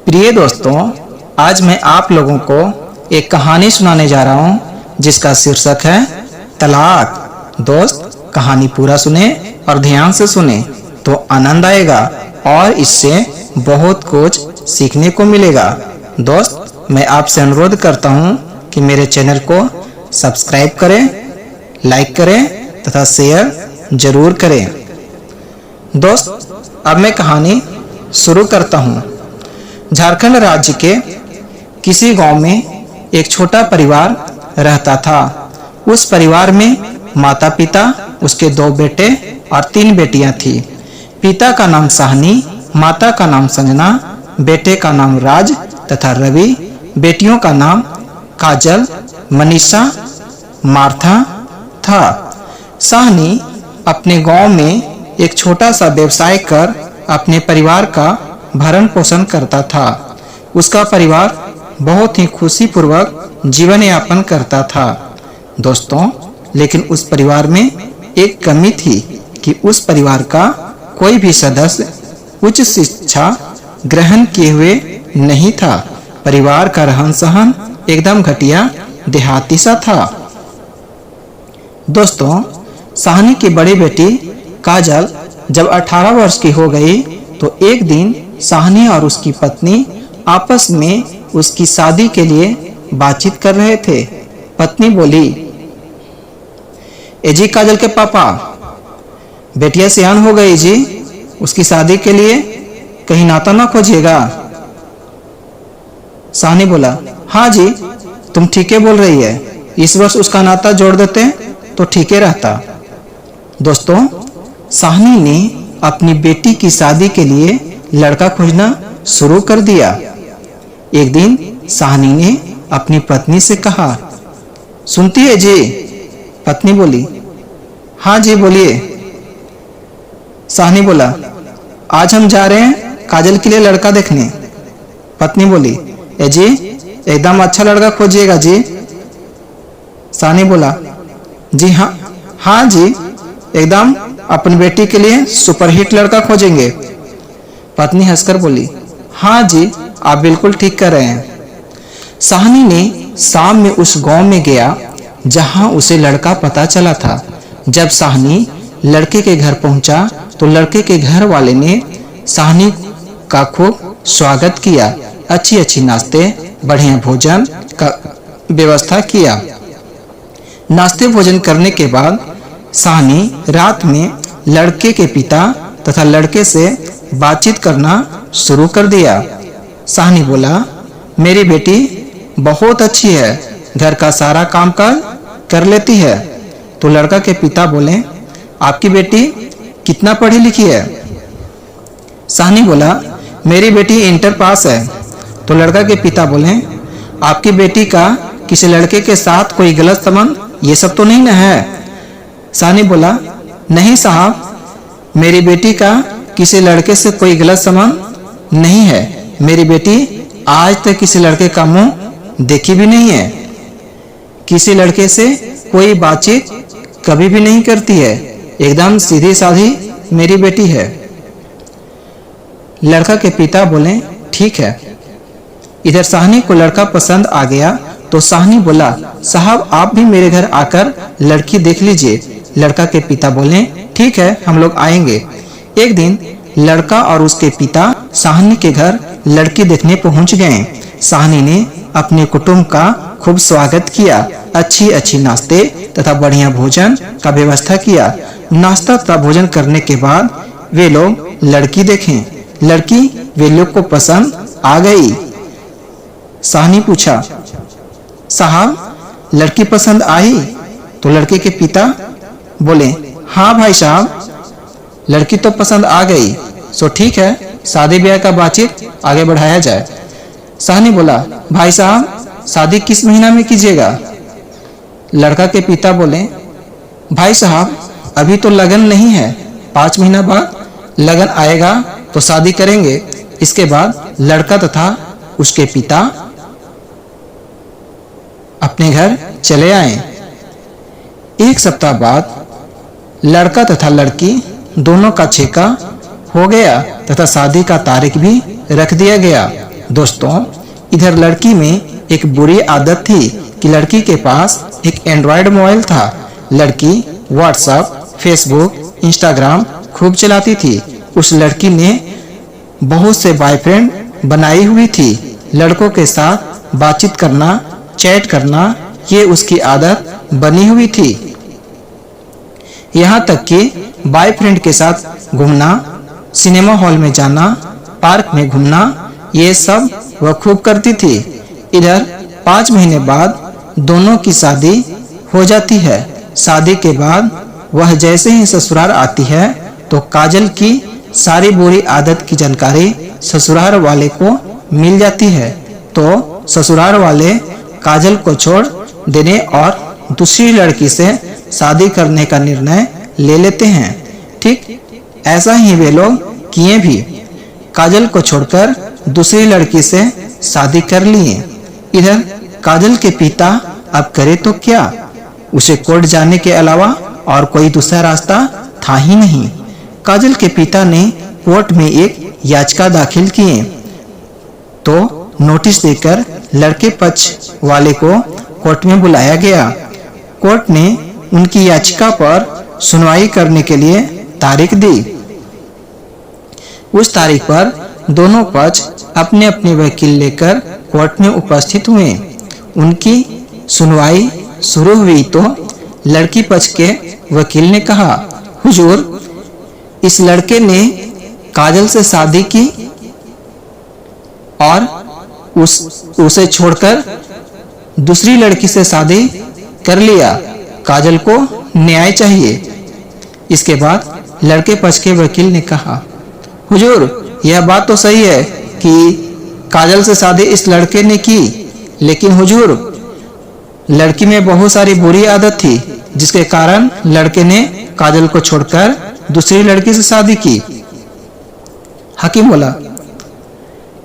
प्रिय दोस्तों, आज मैं आप लोगों को एक कहानी सुनाने जा रहा हूँ जिसका शीर्षक है तलाक। दोस्त, कहानी पूरा सुने और ध्यान से सुने तो आनंद आएगा और इससे बहुत कुछ सीखने को मिलेगा। दोस्त, मैं आपसे अनुरोध करता हूँ कि मेरे चैनल को सब्सक्राइब करें, लाइक करें तथा शेयर जरूर करें। दोस्त, अब मैं कहानी शुरू करता हूँ। झारखंड राज्य के किसी गांव में एक छोटा परिवार रहता था। उस परिवार में माता पिता, उसके 2 बेटे और 3 बेटियां थी। पिता का नाम साहनी, माता का नाम संजना, बेटे का नाम राज तथा रवि, बेटियों का नाम काजल, मनीषा, मार्था था। साहनी अपने गांव में एक छोटा सा व्यवसाय कर अपने परिवार का भरण पोषण करता था। उसका परिवार बहुत ही खुशीपूर्वक जीवन यापन करता था। दोस्तों, लेकिन उस परिवार में एक कमी थी कि उस परिवार का कोई भी सदस्य उच्च शिक्षा ग्रहण किए हुए नहीं था। परिवार का रहन सहन एकदम घटिया देहाती सा था। दोस्तों, साहनी की बड़ी बेटी काजल जब 18 वर्ष की हो गई तो एक दिन साहनी और उसकी पत्नी आपस में उसकी शादी के लिए बातचीत कर रहे थे। पत्नी बोली, ए जी काजल के पापा, बेटिया सियान हो गई जी, उसकी शादी के लिए कहीं नाता ना खोजिएगा। साहनी बोला, हाँ जी, तुम ठीक है बोल रही है, इस वर्ष उसका नाता जोड़ देते तो ठीक है रहता। दोस्तों, साहनी ने अपनी बेटी की शादी के लिए लड़का खोजना शुरू कर दिया। एक दिन साहनी ने अपनी पत्नी से कहा, सुनती है जी? पत्नी बोली, हाँ जी बोलिए। साहनी बोला, आज हम जा रहे हैं काजल के लिए लड़का देखने। पत्नी बोली, ए जी, एकदम अच्छा लड़का खोजिएगा जी। साहनी बोला, जी हाँ जी, एकदम अपनी बेटी के लिए सुपरहिट लड़का खोजेंगे। पत्नी हंसकर बोली, हाँ जी, आप बिल्कुल ठीक कर रहे हैं। साहनी ने शाम में उस गांव में गया जहां उसे लड़का पता चला था। जब साहनी लड़के के घर पहुंचा तो लड़के के घर वाले ने साहनी का खूब स्वागत किया। अच्छी नाश्ते, बढ़िया भोजन का व्यवस्था किया। नाश्ते भोजन करने के बाद साहनी रात में लड़के के पिता तथा लड़के से बातचीत करना शुरू कर दिया। साहनी बोला, मेरी बेटी बहुत अच्छी है, घर का सारा काम काज कर लेती है। तो लड़का के पिता बोले, आपकी बेटी कितना पढ़ी लिखी है? साहनी बोला, मेरी बेटी इंटर पास है। तो लड़का के पिता बोले, आपकी बेटी का किसी लड़के के साथ कोई गलत संबंध ये सब तो नहीं ना है? साहनी बोला, नहीं साहब, मेरी बेटी का किसी लड़के से कोई गलत संबंध नहीं है। मेरी बेटी आज तक किसी लड़के का मुंह देखी भी नहीं है, किसी लड़के से कोई बातचीत कभी भी नहीं करती है, एकदम सीधी साधी मेरी बेटी है। लड़का के पिता बोले, ठीक है। इधर साहनी को लड़का पसंद आ गया तो साहनी बोला, साहब आप भी मेरे घर आकर लड़की देख लीजिए। लड़का के पिता बोले, ठीक है, हम लोग आएंगे। एक दिन लड़का और उसके पिता साहनी के घर लड़की देखने पहुंच गए। साहनी ने अपने कुटुंब का खूब स्वागत किया। अच्छी नाश्ते तथा बढ़िया भोजन का व्यवस्था किया। नाश्ता तथा भोजन करने के बाद वे लोग लड़की देखें। लड़की वे लोग को पसंद आ गई। साहनी पूछा, साहब लड़की पसंद आई? तो लड़के के पिता बोले, हाँ भाई साहब, लड़की तो पसंद आ गई, सो ठीक है, शादी ब्याह का बातचीत आगे बढ़ाया जाए। साहनी बोला, भाई साहब शादी किस महीना में कीजिएगा? लड़का के पिता बोले, भाई साहब अभी तो लगन नहीं है, 5 महीना बाद लगन आएगा तो शादी करेंगे। इसके बाद लड़का तथा उसके पिता अपने घर चले आए। एक सप्ताह बाद लड़का तथा लड़की दोनों का छेका हो गया तथा शादी का तारीख भी रख दिया गया। दोस्तों, इधर लड़की में एक बुरी आदत थी कि लड़की के पास एक एंड्रॉयड मोबाइल था। लड़की व्हाट्सएप, फेसबुक, इंस्टाग्राम खूब चलाती थी। उस लड़की ने बहुत से बॉयफ्रेंड बनाई हुई थी। लड़कों के साथ बातचीत करना, चैट करना, ये उसकी आदत बनी हुई थी। यहाँ तक कि बॉयफ्रेंड के साथ घूमना, सिनेमा हॉल में जाना, पार्क में घूमना, ये सब वह खूब करती थी। इधर 5 महीने बाद दोनों की शादी हो जाती है। शादी के बाद वह जैसे ही ससुराल आती है तो काजल की सारी बुरी आदत की जानकारी ससुराल वाले को मिल जाती है। तो ससुराल वाले काजल को छोड़ देने और दूसरी लड़की से शादी करने का निर्णय ले लेते हैं। ठीक ऐसा ही वे लोग किए भी। काजल को छोड़कर दूसरी लड़की से शादी कर लिए। इधर काजल के पिता अब करे तो क्या? उसे कोर्ट जाने के अलावा और कोई दूसरा रास्ता था ही नहीं। काजल के पिता ने कोर्ट में एक याचिका दाखिल किए तो नोटिस देकर लड़के पक्ष वाले को कोर्ट में बुलाया गया। कोर्ट ने उनकी याचिका पर सुनवाई करने के लिए तारीख दी। उस तारीख पर दोनों पक्ष अपने अपने वकील लेकर कोर्ट में उपस्थित हुए। उनकी सुनवाई शुरू हुई तो लड़की पक्ष के वकील ने कहा, हुजूर, इस लड़के ने काजल से शादी की और उसे छोड़कर दूसरी लड़की से शादी कर लिया। काजल को न्याय चाहिए। इसके बाद लड़के पक्ष के वकील ने कहा, हुजूर, यह बात तो सही है कि काजल से शादी इस लड़के ने की, लेकिन हुजूर, लड़की में बहुत सारी बुरी आदत थी जिसके कारण लड़के ने काजल को छोड़कर दूसरी लड़की से शादी की। हाकिम बोला,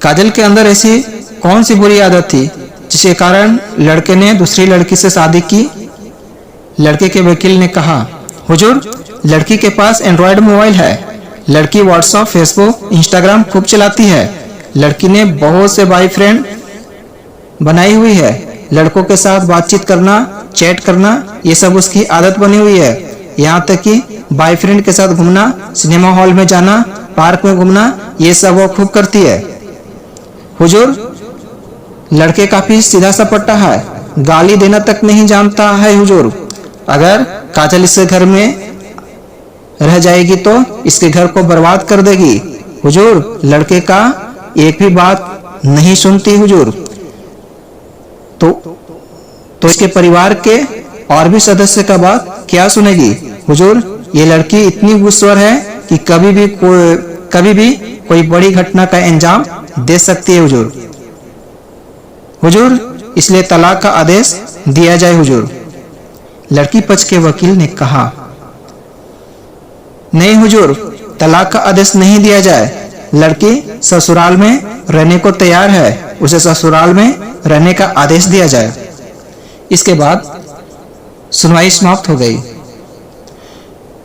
काजल के अंदर ऐसी कौन सी बुरी आदत थी जिसके कारण लड़के ने दूसरी लड़की से शादी की? लड़के के वकील ने कहा, हुजूर, लड़की के पास एंड्रॉयड मोबाइल है। लड़की व्हाट्सएप, फेसबुक, इंस्टाग्राम खूब चलाती है। लड़की ने बहुत से बॉयफ्रेंड बनाई हुई है। लड़कों के साथ बातचीत करना, चैट करना, ये सब उसकी आदत बनी हुई है। यहाँ तक कि बॉयफ्रेंड के साथ घूमना, सिनेमा हॉल में जाना, पार्क में घूमना, ये सब वो खूब करती है। हुजूर, लड़के काफी सीधा सपटा है, गाली देना तक नहीं जानता है। हुजूर, अगर काजल इसके घर में रह जाएगी तो इसके घर को बर्बाद कर देगी। हुजूर, लड़के का एक भी बात नहीं सुनती। हुजूर, तो इसके परिवार के और भी सदस्य का बात क्या सुनेगी? हुजूर, ये लड़की इतनी गुस्सवर है कि कभी भी कोई बड़ी घटना का अंजाम दे सकती है। हुजूर, इसलिए तलाक का आदेश दिया जाए। हुजूर, लड़की पक्ष के वकील ने कहा, नहीं हुजूर, तलाक का आदेश नहीं दिया जाए। लड़की ससुराल में रहने को तैयार है, उसे ससुराल में रहने का आदेश दिया जाए। इसके बाद सुनवाई समाप्त हो गई।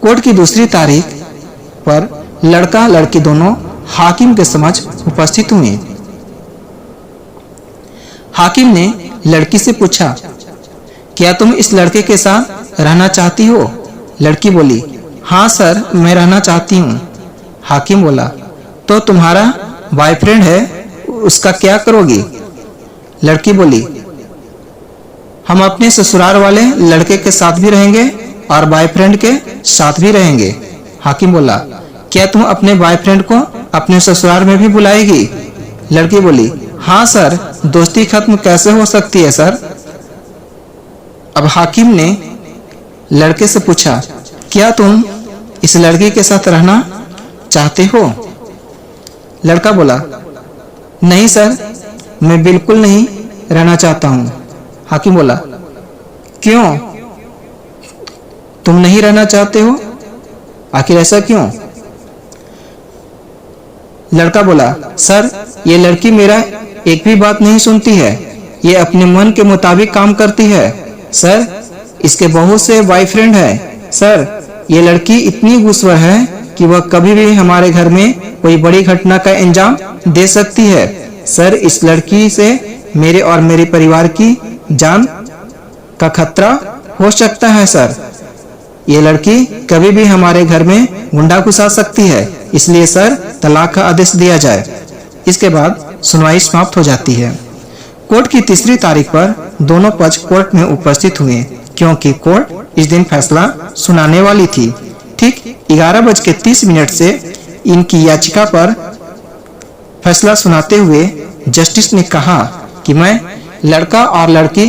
कोर्ट की दूसरी तारीख पर लड़का लड़की दोनों हाकिम के समक्ष उपस्थित हुए। हाकिम ने लड़की से पूछा, क्या तुम इस लड़के के साथ रहना चाहती हो? लड़की बोली, हाँ सर, मैं रहना चाहती हूँ। हाकिम बोला, तो तुम्हारा बॉयफ्रेंड है, उसका क्या करोगी? लड़की बोली, हम अपने ससुराल वाले लड़के के साथ भी रहेंगे और बॉयफ्रेंड के साथ भी रहेंगे। हाकिम बोला, क्या तुम अपने बॉयफ्रेंड को अपने ससुराल में भी बुलाएगी? लड़की बोली, हाँ सर, दोस्ती खत्म कैसे हो सकती है सर? अब हाकिम ने लड़के से पूछा, क्या तुम इस लड़की के साथ रहना चाहते हो? लड़का बोला, नहीं सर, मैं बिल्कुल नहीं रहना चाहता हूँ। हाकिम बोला, क्यों? तुम नहीं रहना चाहते हो? आखिर ऐसा क्यों? लड़का बोला, सर, ये लड़की मेरा एक भी बात नहीं सुनती है। ये अपने मन के मुताबिक काम करती है। सर, इसके बहुत से बॉयफ्रेंड हैं। सर, ये लड़की इतनी गुस्सा है कि वह कभी भी हमारे घर में कोई बड़ी घटना का अंजाम दे सकती है। सर इस लड़की से मेरे और मेरे परिवार की जान का खतरा हो सकता है सर। ये लड़की कभी भी हमारे घर में गुंडा घुसा सकती है, इसलिए सर तलाक का आदेश दिया जाए। इसके बाद सुनवाई समाप्त हो जाती है। कोर्ट की तीसरी तारीख पर दोनों पक्ष कोर्ट में उपस्थित हुए, क्योंकि कोर्ट इस दिन फैसला सुनाने वाली थी। ठीक 11:30 से इनकी याचिका पर फैसला सुनाते हुए जस्टिस ने कहा कि मैं लड़का और लड़की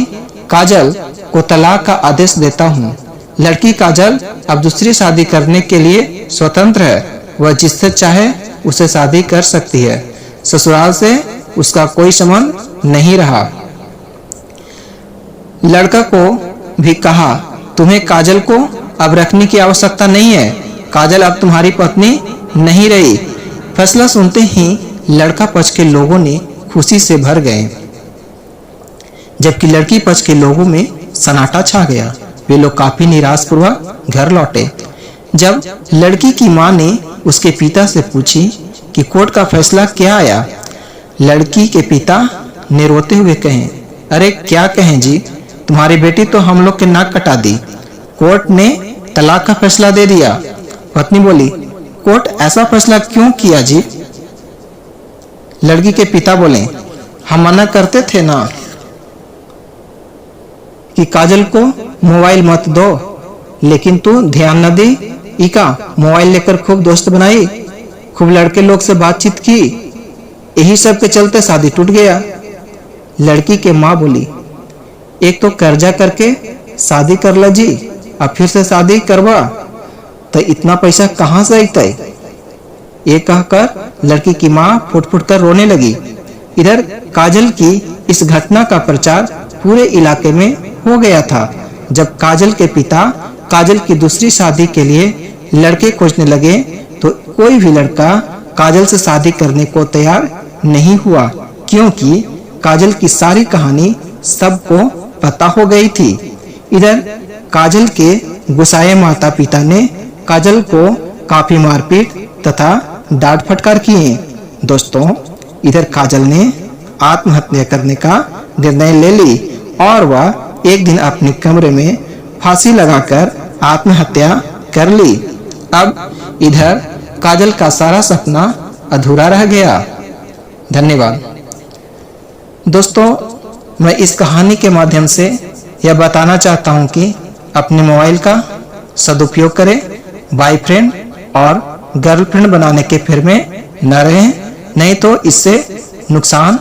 काजल को तलाक का आदेश देता हूँ। लड़की काजल अब दूसरी शादी करने के लिए स्वतंत्र है। वह जिससे चाहे उसे शादी कर सकती है। ससुराल से उसका कोई संबंध नहीं रहा। लड़का को भी कहा, तुम्हें काजल को अब रखने की आवश्यकता नहीं है। काजल अब तुम्हारी पत्नी नहीं रही। फैसला सुनते ही लड़का पक्ष के लोगों ने खुशी से भर गए, जबकि लड़की पक्ष के लोगों में सन्नाटा छा गया। वे लोग काफी निराशपूर्वक घर लौटे। जब लड़की की मां ने उसके पिता से पूछी कि कोर्ट का फैसला क्या आया, लड़की के पिता ने रोते हुए कहे, अरे क्या कहें जी, तुम्हारी बेटी तो हम लोग के नाक कटा दी। कोर्ट ने तलाक का फैसला दे दिया। पत्नी बोली, कोर्ट ऐसा फैसला क्यों किया जी? लड़की के पिता बोले, हम मना करते थे ना कि काजल को मोबाइल मत दो, लेकिन तू ध्यान न दी। इका मोबाइल लेकर खूब दोस्त बनाई, खूब लड़के लोग से बातचीत की, यही सब के चलते शादी टूट गया। लड़की के माँ बोली, एक तो कर्जा करके शादी कर ला जी, अब फिर से शादी करवा तो इतना पैसा कहाँ से अतै? ये कहकर लड़की की माँ फुट फुट कर रोने लगी। इधर काजल की इस घटना का प्रचार पूरे इलाके में हो गया था। जब काजल के पिता काजल की दूसरी शादी के लिए लड़के खोजने लगे तो कोई भी लड़का काजल से शादी करने को तैयार नहीं हुआ, क्योंकि काजल की सारी कहानी सबको पता हो गई थी। इधर काजल के गुस्साए माता पिता ने काजल को काफी मारपीट तथा डांट फटकार किए। दोस्तों, इधर काजल ने आत्महत्या करने का निर्णय ले ली और वह एक दिन अपने कमरे में फांसी लगाकर आत्महत्या कर ली। अब इधर काजल का सारा सपना अधूरा रह गया। धन्यवाद दोस्तों, मैं इस कहानी के माध्यम से यह बताना चाहता हूं कि अपने मोबाइल का सदुपयोग करें, बॉयफ्रेंड और गर्लफ्रेंड बनाने के फेर में न रहें, नहीं तो इससे नुकसान